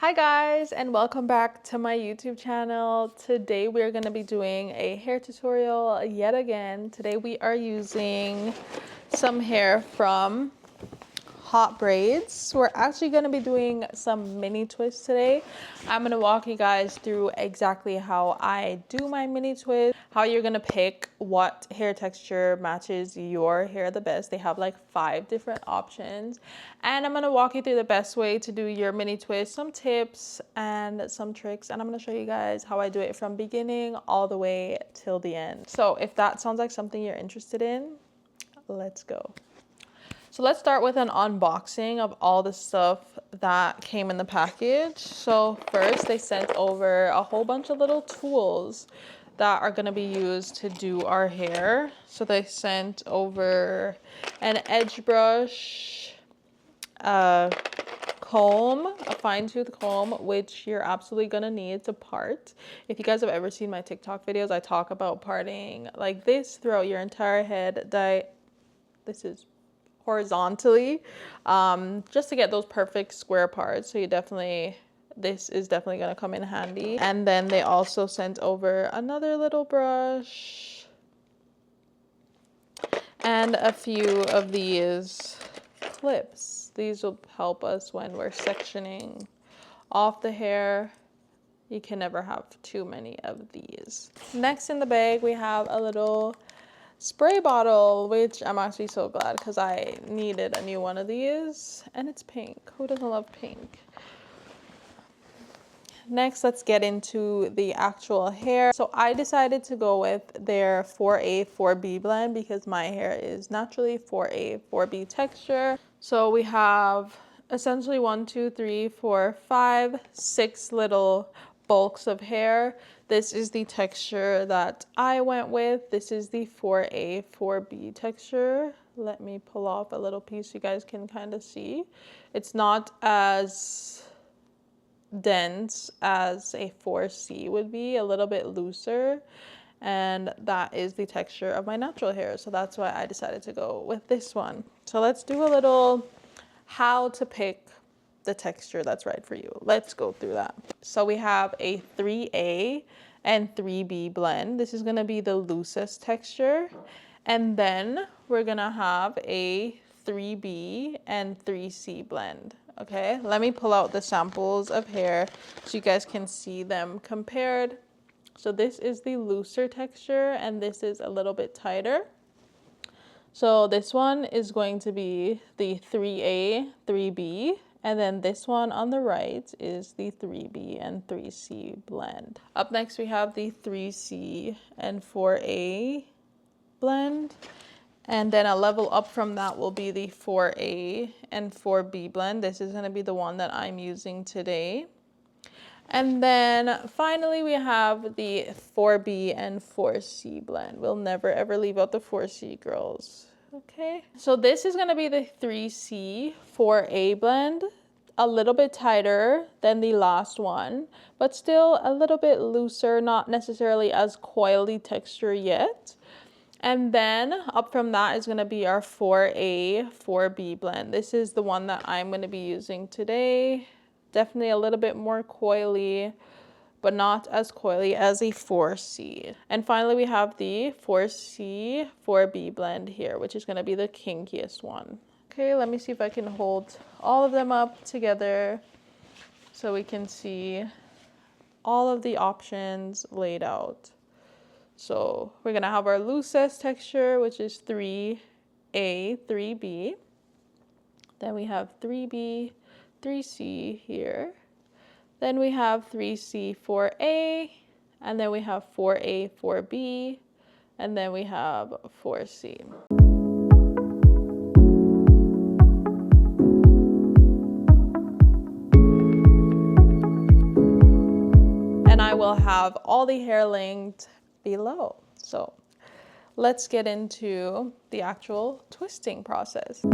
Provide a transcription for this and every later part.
Hi guys, and welcome back to my YouTube channel. Today we're going to be doing a hair tutorial yet again. Today we are using some hair from HOTBRAIDS. We're actually going to be doing some mini twists today. I'm going to walk you guys through exactly how I do my mini twist, how you're going to pick what hair texture matches your hair the best. They have like 5 different options, and I'm going to walk you through the best way to do your mini twist, some tips and some tricks, and I'm going to show you guys how I do it from beginning all the way till the end. So if that sounds like something you're interested in, let's go. So let's start with an unboxing of all the stuff that came in the package. So first they sent over a whole bunch of little tools that are going to be used to do our hair. So they sent over an edge brush, a comb, a fine tooth comb, which you're absolutely going to need to part. If you guys have ever seen my TikTok videos, I talk about parting like this throughout your entire head. This is horizontally, just to get those perfect square parts. So this is definitely going to come in handy. And then they also sent over another little brush and a few of these clips. These will help us when we're sectioning off the hair. You can never have too many of these. Next in the bag we have a little spray bottle, which I'm actually so glad because I needed a new one of these, and it's pink. Who doesn't love pink? Next, let's get into the actual hair. So I decided to go with their 4A 4B blend because my hair is naturally 4A 4B texture. So we have essentially 1, 2, 3, 4, 5, 6 little bulks of hair. This is the texture that I went with. This is the 4A 4B texture. Let me pull off a little piece so you guys can kind of see. It's not as dense as a 4C would be, a little bit looser, and that is the texture of my natural hair. So that's why I decided to go with this one. So let's do a little how to pick the texture that's right for you. Let's go through that. So we have a 3A and 3B blend. This is going to be the loosest texture. And then we're going to have a 3B and 3C blend. Okay, let me pull out the samples of hair so you guys can see them compared. So this is the looser texture and this is a little bit tighter. So this one is going to be the 3A, 3B. And then this one on the right is the 3B and 3C blend. Up next, we have the 3C and 4A blend. And then a level up from that will be the 4A and 4B blend. This is going to be the one that I'm using today. And then finally, we have the 4B and 4C blend. We'll never ever leave out the 4C, girls. Okay, so this is going to be the 3C 4A blend, a little bit tighter than the last one, but still a little bit looser, not necessarily as coily texture yet. And then up from that is going to be our 4A 4B blend. This is the one that I'm going to be using today. Definitely a little bit more coily, but not as coily as a 4C. And finally, we have the 4C 4B blend here, which is going to be the kinkiest one. Okay, let me see if I can hold all of them up together so we can see all of the options laid out. So we're going to have our loosest texture, which is 3A 3B. Then we have 3B 3C here. Then we have 3C 4A, and then we have 4A 4B, and then we have 4C. And I will have all the hair linked below. So let's get into the actual twisting process.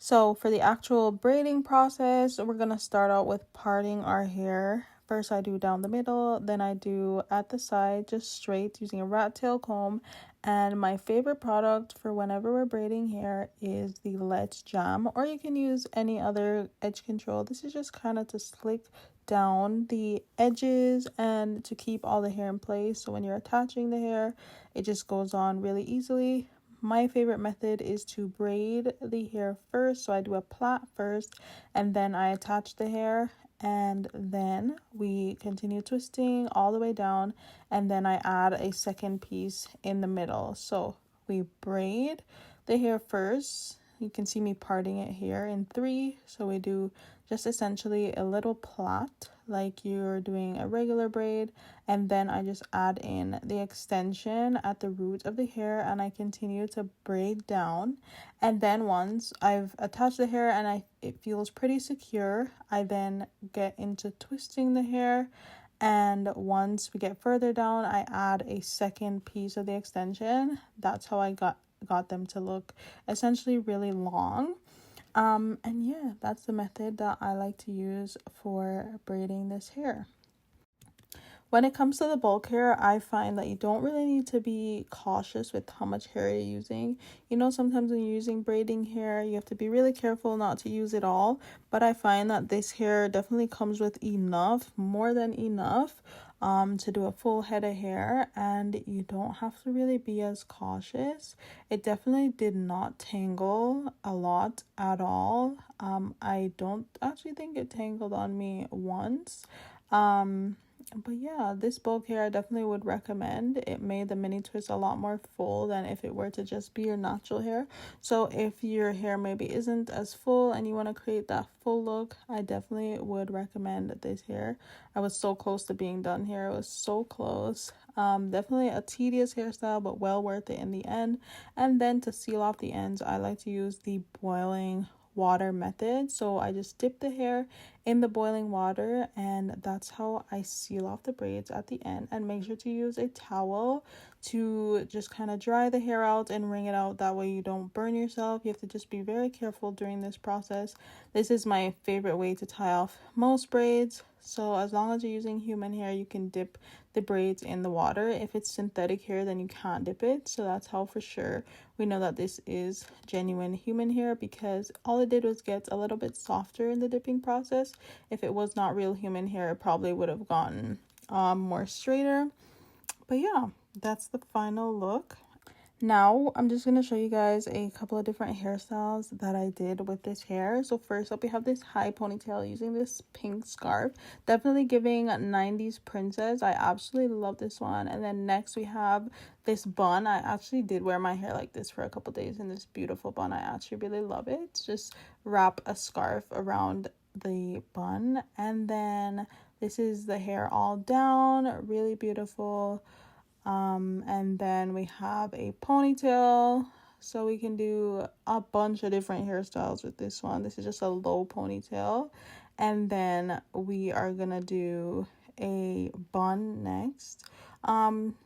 So for the actual braiding process, we're going to start out with parting our hair. First I do down the middle, then I do at the side, just straight using a rat tail comb. And my favorite product for whenever we're braiding hair is the Let's Jam, or you can use any other edge control. This is just kind of to slick down the edges and to keep all the hair in place. So when you're attaching the hair, it just goes on really easily. My favorite method is to braid the hair first. So I do a plait first and then I attach the hair, and then we continue twisting all the way down, and then I add a second piece in the middle. So we braid the hair first. You can see me parting it here in 3. So we do just essentially a little plait like you're doing a regular braid, and then I just add in the extension at the root of the hair and I continue to braid down. And then once I've attached the hair and it feels pretty secure, I then get into twisting the hair, and once we get further down I add a second piece of the extension. That's how I got them to look essentially really long. And yeah, that's the method that I like to use for braiding this hair. When it comes to the bulk hair, I find that you don't really need to be cautious with how much hair you're using. You know, sometimes when you're using braiding hair, you have to be really careful not to use it all. But I find that this hair definitely comes with enough, more than enough, to do a full head of hair, and you don't have to really be as cautious. It definitely did not tangle a lot at all. I don't actually think it tangled on me once. But yeah, this bulk hair I definitely would recommend. It made the mini twist a lot more full than if it were to just be your natural hair. So if your hair maybe isn't as full and you want to create that full look, I definitely would recommend this hair. I was so close to being done here. It was so close. Definitely a tedious hairstyle, but well worth it in the end. And then to seal off the ends, I like to use the boiling water method. So I just dip the hair in the boiling water, and that's how I seal off the braids at the end. And make sure to use a towel to just kind of dry the hair out and wring it out. That way you don't burn yourself. You have to just be very careful during this process. This is my favorite way to tie off most braids. So as long as you're using human hair, you can dip the braids in the water. If it's synthetic hair, then you can't dip it. So that's how for sure we know that this is genuine human hair, because all it did was get a little bit softer in the dipping process. If it was not real human hair, it probably would have gotten more straighter. But yeah, that's the final look. Now I'm just going to show you guys a couple of different hairstyles that I did with this hair. So first up we have this high ponytail using this pink scarf, definitely giving 90s princess. I absolutely love this one. And then next we have this bun. I actually did wear my hair like this for a couple days in this beautiful bun. I actually really love it. Just wrap a scarf around the bun, and then this is the hair all down, really beautiful. And then we have a ponytail, so we can do a bunch of different hairstyles with this one. This is just a low ponytail, and then we are gonna do a bun next.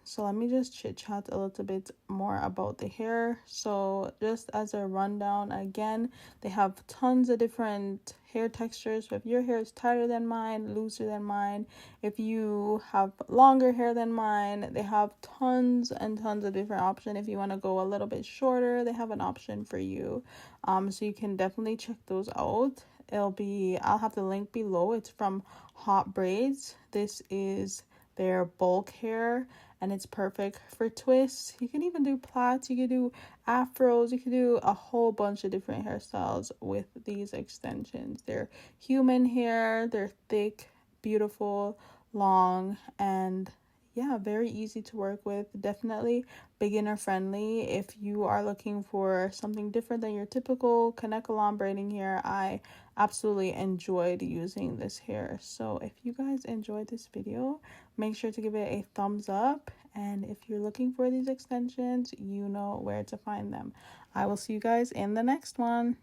So let me just chit chat a little bit more about the hair. So just as a rundown again, they have tons of different hair textures. So if your hair is tighter than mine, looser than mine, if you have longer hair than mine, they have tons and tons of different options. If you want to go a little bit shorter, they have an option for you. So you can definitely check those out. I'll have the link below. It's from HOTBRAIDS. This is their bulk hair, and it's perfect for twists. You can even do plaits, you can do afros, you can do a whole bunch of different hairstyles with these extensions. They're human hair, they're thick, beautiful, long, and yeah, very easy to work with. Definitely beginner friendly. If you are looking for something different than your typical Kanekalon braiding hair, I absolutely enjoyed using this hair. So if you guys enjoyed this video, make sure to give it a thumbs up. And if you're looking for these extensions, you know where to find them. I will see you guys in the next one.